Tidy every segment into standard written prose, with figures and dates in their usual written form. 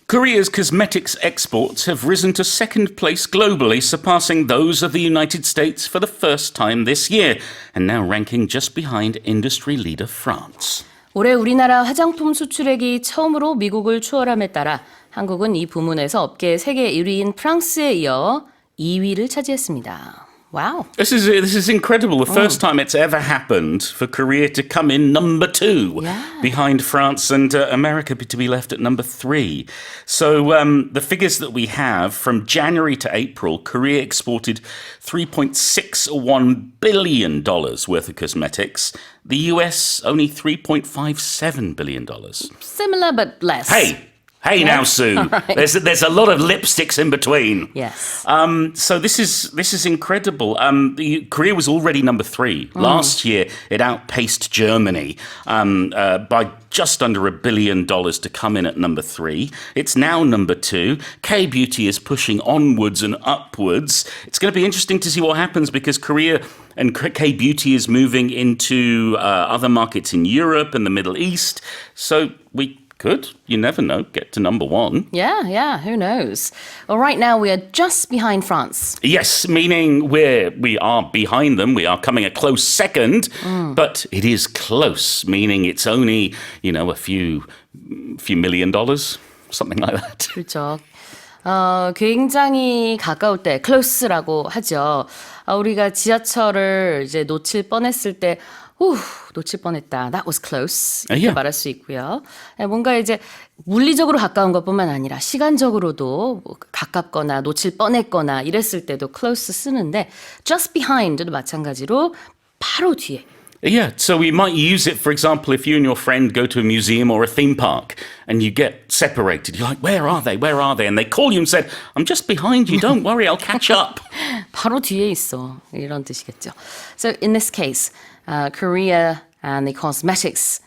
Korea's cosmetics exports have risen to second place globally, surpassing those of the United States for the first time this year, and now ranking just behind industry leader France. 올해 우리나라 화장품 수출액이 처음으로 미국을 추월함에 따라 한국은 이 부문에서 업계 세계 1위인 프랑스에 이어 2위를 차지했습니다. Wow. This is incredible. The first time it's ever happened for Korea to come in number 2 behind France and America to be left at number 3. So the figures that we have from January to April, Korea exported $3.61 billion worth of cosmetics. The US only $3.57 billion. Similar but less. Hey now, Sue. Right. There's a lot of lipsticks in between. Yes. So this is incredible. Korea was already number 3. Last year, it outpaced Germany by just under $1 billion to come in at number 3. It's now number 2. K-beauty is pushing onwards and upwards. It's going to be interesting to see what happens because Korea and K-beauty is moving into other markets in Europe and the Middle East. So we could, you never know, get to number 1. Yeah, who knows? Well, right now we are just behind France. Yes, meaning we are behind them. We are coming a close second, but it is close, meaning it's only, a few $1 million, something like that. 그렇죠. 굉장히 가까울 때 close라고 하죠. 우리가 지하철을 이제 놓칠 뻔했을 때 놓칠 뻔했다. That was close. 이렇게 말할 수 있고요. 뭔가 이제 물리적으로 가까운 것뿐만 아니라 시간적으로도 가깝거나 놓칠 뻔했거나 이랬을 때도 close 쓰는데 just behind도 마찬가지로 바로 뒤에. Yeah, so we might use it, for example, if you and your friend go to a museum or a theme park and you get separated. You're like, where are they? Where are they? And they call you and said, I'm just behind you. Don't worry, I'll catch up. 바로 뒤에 있어. 이런 뜻이겠죠. So in this case, Korea and the cosmetics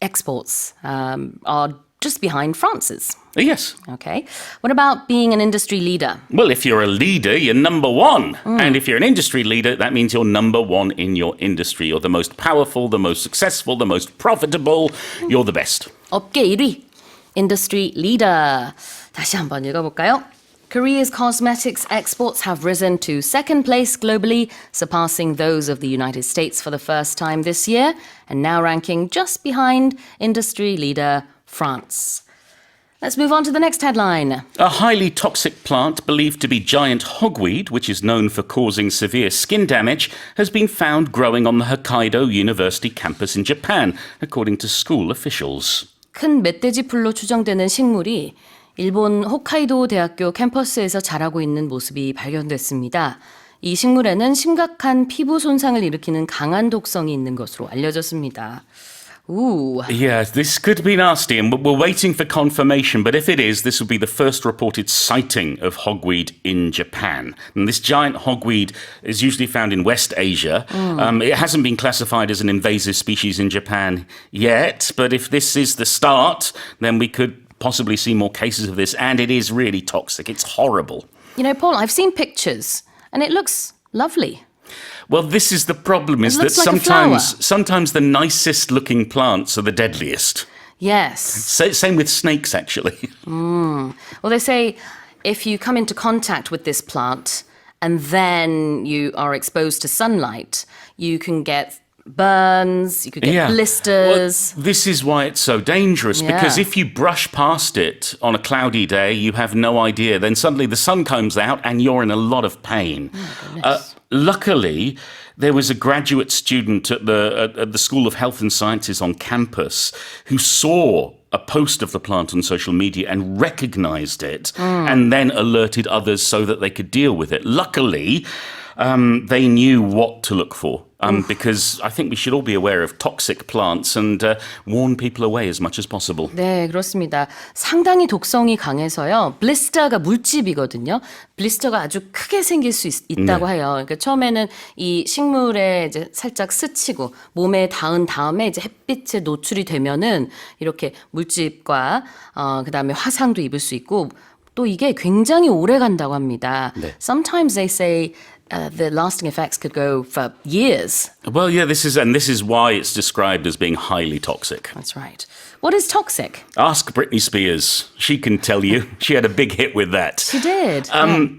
exports are just behind France's. Yes. Okay. What about being an industry leader? Well, if you're a leader, you're number 1. And if you're an industry leader, that means you're number 1 in your industry. You're the most powerful, the most successful, the most profitable. You're the best. 업계 1위, industry leader. 다시 한번 읽어볼까요? Korea's cosmetics exports have risen to second place globally, surpassing those of the United States for the first time this year, and now ranking just behind industry leader France. Let's move on to the next headline. A highly toxic plant believed to be giant hogweed, which is known for causing severe skin damage, has been found growing on the Hokkaido University campus in Japan, according to school officials. 큰멧돼지풀로 추정되는 식물이 일본 홋카이도 대학교 캠퍼스에서 자라고 있는 모습이 발견됐습니다. 이 식물에는 심각한 피부 손상을 일으키는 강한 독성이 있는 것으로 알려졌습니다. Ooh. Yeah, this could be nasty, and we're waiting for confirmation, but if it is, this will be the first reported sighting of hogweed in Japan. And this giant hogweed is usually found in West Asia. It hasn't been classified as an invasive species in Japan yet, but if this is the start, then we could possibly see more cases of this, and it is really toxic. It's horrible. Paul, I've seen pictures, and it looks lovely. Well, this is the problem, is that sometimes the nicest looking plants are the deadliest. Yes. Same with snakes, actually. Well, they say if you come into contact with this plant and then you are exposed to sunlight, you can get burns, you could get blisters. Well, this is why it's so dangerous, because if you brush past it on a cloudy day, you have no idea. Then suddenly the sun comes out and you're in a lot of pain. Luckily, there was a graduate student at the School of Health and Sciences on campus who saw a post of the plant on social media and recognized it and then alerted others so that they could deal with it. Luckily, they knew what to look for. Because I think we should all be aware of toxic plants and warn people away as much as possible. 네, 그렇습니다. 상당히 독성이 강해서요. 블리스터가 물집이거든요. 블리스터가 아주 크게 생길 수 있다고 해요. 그러니까 처음에는 이 식물에 이제 살짝 스치고 몸에 닿은 다음에 이제 햇빛에 노출이 되면은 이렇게 물집과 그다음에 화상도 입을 수 있고 또 이게 굉장히 오래 간다고 합니다. 네. Sometimes they say the lasting effects could go for years. Well, yeah, this is why it's described as being highly toxic. That's right. What is toxic? Ask Britney Spears. She can tell you. She had a big hit with that. She did.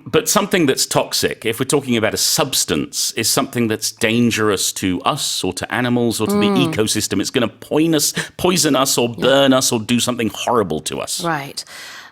But something that's toxic, if we're talking about a substance, is something that's dangerous to us or to animals or to the ecosystem. It's going to poison us or burn us or do something horrible to us. Right.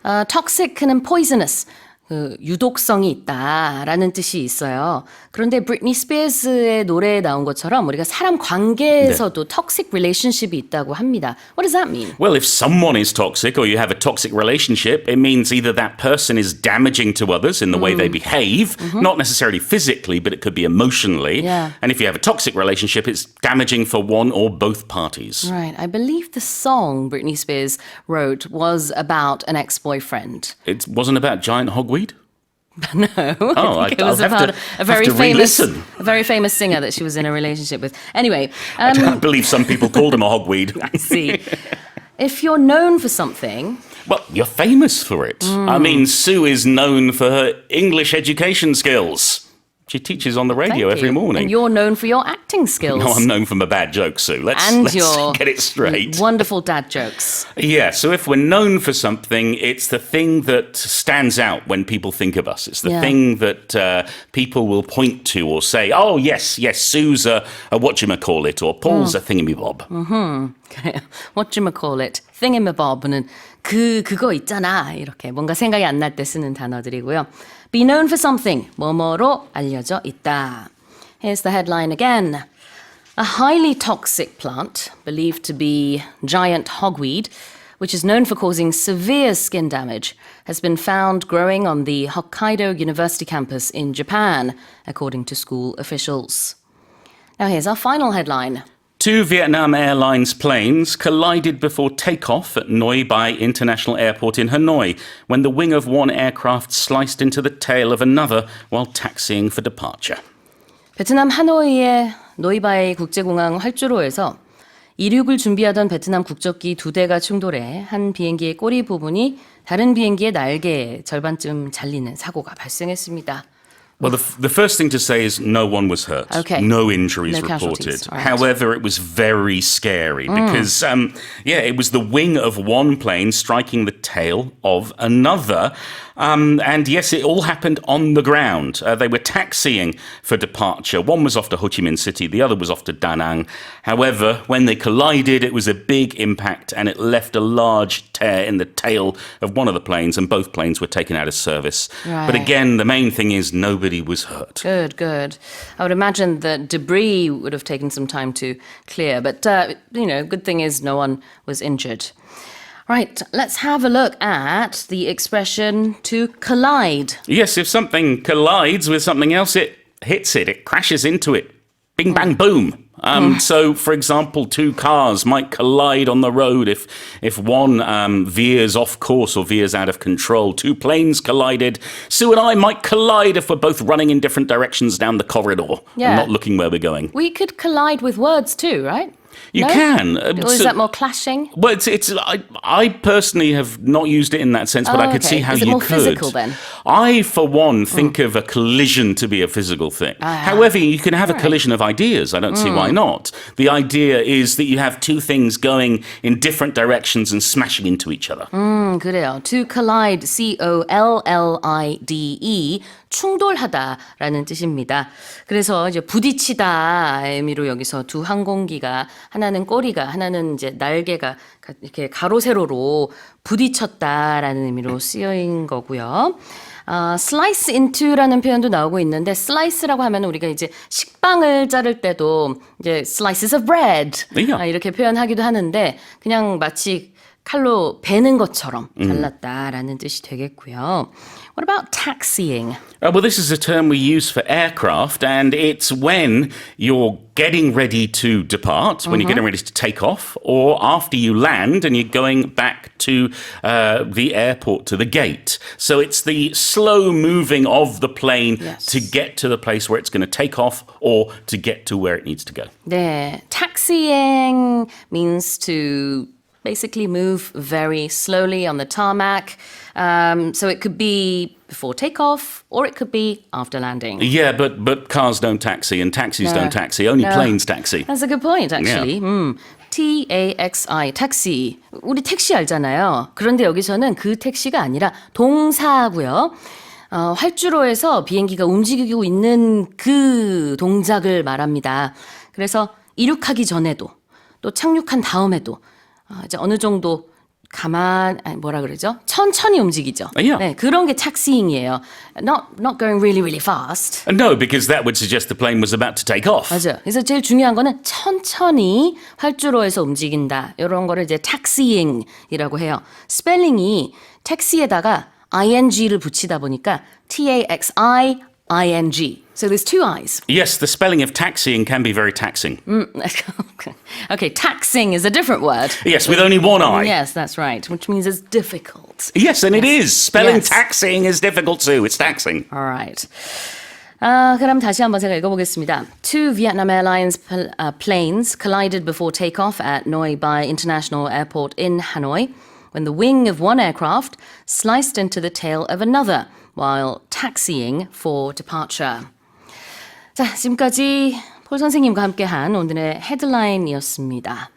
toxic는 poisonous. 그 유독성이 있다라는 뜻이 있어요. 그런데 브리트니 스피어스의 노래에 나온 것처럼 우리가 사람 관계에서도 toxic relationship이 있다고 합니다. What does that mean? Well, if someone is toxic or you have a toxic relationship, it means either that person is damaging to others in the way they behave, not necessarily physically, but it could be emotionally. Yeah. And if you have a toxic relationship, it's damaging for one or both parties. Right. I believe the song Britney Spears wrote was about an ex-boyfriend. It wasn't about giant hogweed? No, I think it was about a very famous singer that she was in a relationship with. Anyway, I believe some people called him a hogweed. I see. If you're known for something, well, you're famous for it. I mean, Sue is known for her English education skills. She teaches on the radio every morning. And you're known for your acting skills. No, I'm known for my bad jokes, Sue. Let's your get it straight. Wonderful dad jokes. Yeah, so if we're known for something, it's the thing that stands out when people think of us. It's the thing that people will point to or say, oh, yes, Sue's a whatchamacallit, or Paul's a thingamabob. whatchamacallit, thingamabob는 그거 있잖아. 이렇게 뭔가 생각이 안 날 때 쓰는 단어들이고요. Be known for something, 뭐뭐로 알려져 있다. Here's the headline again. A highly toxic plant, believed to be giant hogweed, which is known for causing severe skin damage, has been found growing on the Hokkaido University campus in Japan, according to school officials. Now here's our final headline. 2 Vietnam Airlines planes collided before takeoff at Noi Bai International Airport in Hanoi when the wing of one aircraft sliced into the tail of another while taxiing for departure. 베트남 하노이의 노이바이 국제공항 활주로에서 이륙을 준비하던 베트남 국적기 2대가 충돌해 한 비행기의 꼬리 부분이 다른 비행기의 날개의 절반쯤 잘리는 사고가 발생했습니다. Well, the first thing to say is no one was hurt. Okay. No injuries No reported. casualties. Right. However, it was very scary because, it was the wing of one plane striking the tail of another. And yes, it all happened on the ground. They were taxiing for departure. One was off to Ho Chi Minh City, the other was off to Da Nang. However, when they collided, it was a big impact and it left a large tear in the tail of one of the planes, and both planes were taken out of service. Right. But again, the main thing is nobody was hurt. Good. I would imagine that debris would have taken some time to clear, but, good thing is no one was injured. Right, let's have a look at the expression to collide. Yes, if something collides with something else, it hits it, it crashes into it. Bing, bang, boom. So, for example, 2 cars might collide on the road if one veers off course or veers out of control. 2 planes collided. Sue and I might collide if we're both running in different directions down the corridor and not looking where we're going. We could collide with words too, right? You can. Or is that more clashing? Well, I personally have not used it in that sense, but I could see how you could. Is it more physical then? I, for one, think of a collision to be a physical thing. However, you can have a collision of ideas. I don't see why not. The idea is that you have 2 things going in different directions and smashing into each other. 그래요. To collide, C-O-L-L-I-D-E, 충돌하다라는 뜻입니다. 그래서 이제 부딪히다 의미로 여기서 2 항공기가 하나는 꼬리가 하나는 이제 날개가 이렇게 가로 세로로 부딪혔다라는 의미로 쓰여인 거고요. slice into라는 표현도 나오고 있는데 slice라고 하면 우리가 이제 식빵을 자를 때도 이제 slices of bread 이렇게 표현하기도 하는데 그냥 마치 칼로 베는 것처럼 잘랐다라는 뜻이 되겠고요. What about taxiing? Well, this is a term we use for aircraft, and it's when you're getting ready to depart, when you're getting ready to take off, or after you land and you're going back to the airport, to the gate. So it's the slow moving of the plane to get to the place where it's going to take off or to get to where it needs to go. 네, taxiing means to basically move very slowly on the tarmac. So it could be before takeoff or it could be after landing. Yeah, but cars don't taxi and taxis don't taxi. Only planes taxi. That's a good point, actually. T-A-X-I, taxi. 우리 택시 알잖아요. 그런데 여기서는 그 택시가 아니라 동사고요. 활주로에서 비행기가 움직이고 있는 그 동작을 말합니다. 그래서 이륙하기 전에도 또 착륙한 다음에도 이제 어느 정도 뭐라 그러죠? 천천히 움직이죠. Yeah. 네, 그런 게 taxiing이에요. Not going really, really fast. No, because that would suggest the plane was about to take off. 맞아요. 그래서 제일 중요한 거는 천천히 활주로에서 움직인다. 이런 거를 이제 taxiing이라고 해요. 스펠링이 택시에다가 ing를 붙이다 보니까 taxi-ing. So there's two I's. Yes, the spelling of taxiing can be very taxing. Okay, taxing is a different word. Yes, with only one I. Yes, that's right, which means it's difficult. Yes, and it is. Spelling Yes. taxiing is difficult too. It's taxing. All right. 그럼 다시 한번 제가 읽어보겠습니다. Two Vietnam Airlines planes collided before takeoff at Noi Bai International Airport in Hanoi when the wing of one aircraft sliced into the tail of another while taxiing for departure. 자, 지금까지 폴 선생님과 함께한 오늘의 헤드라인이었습니다.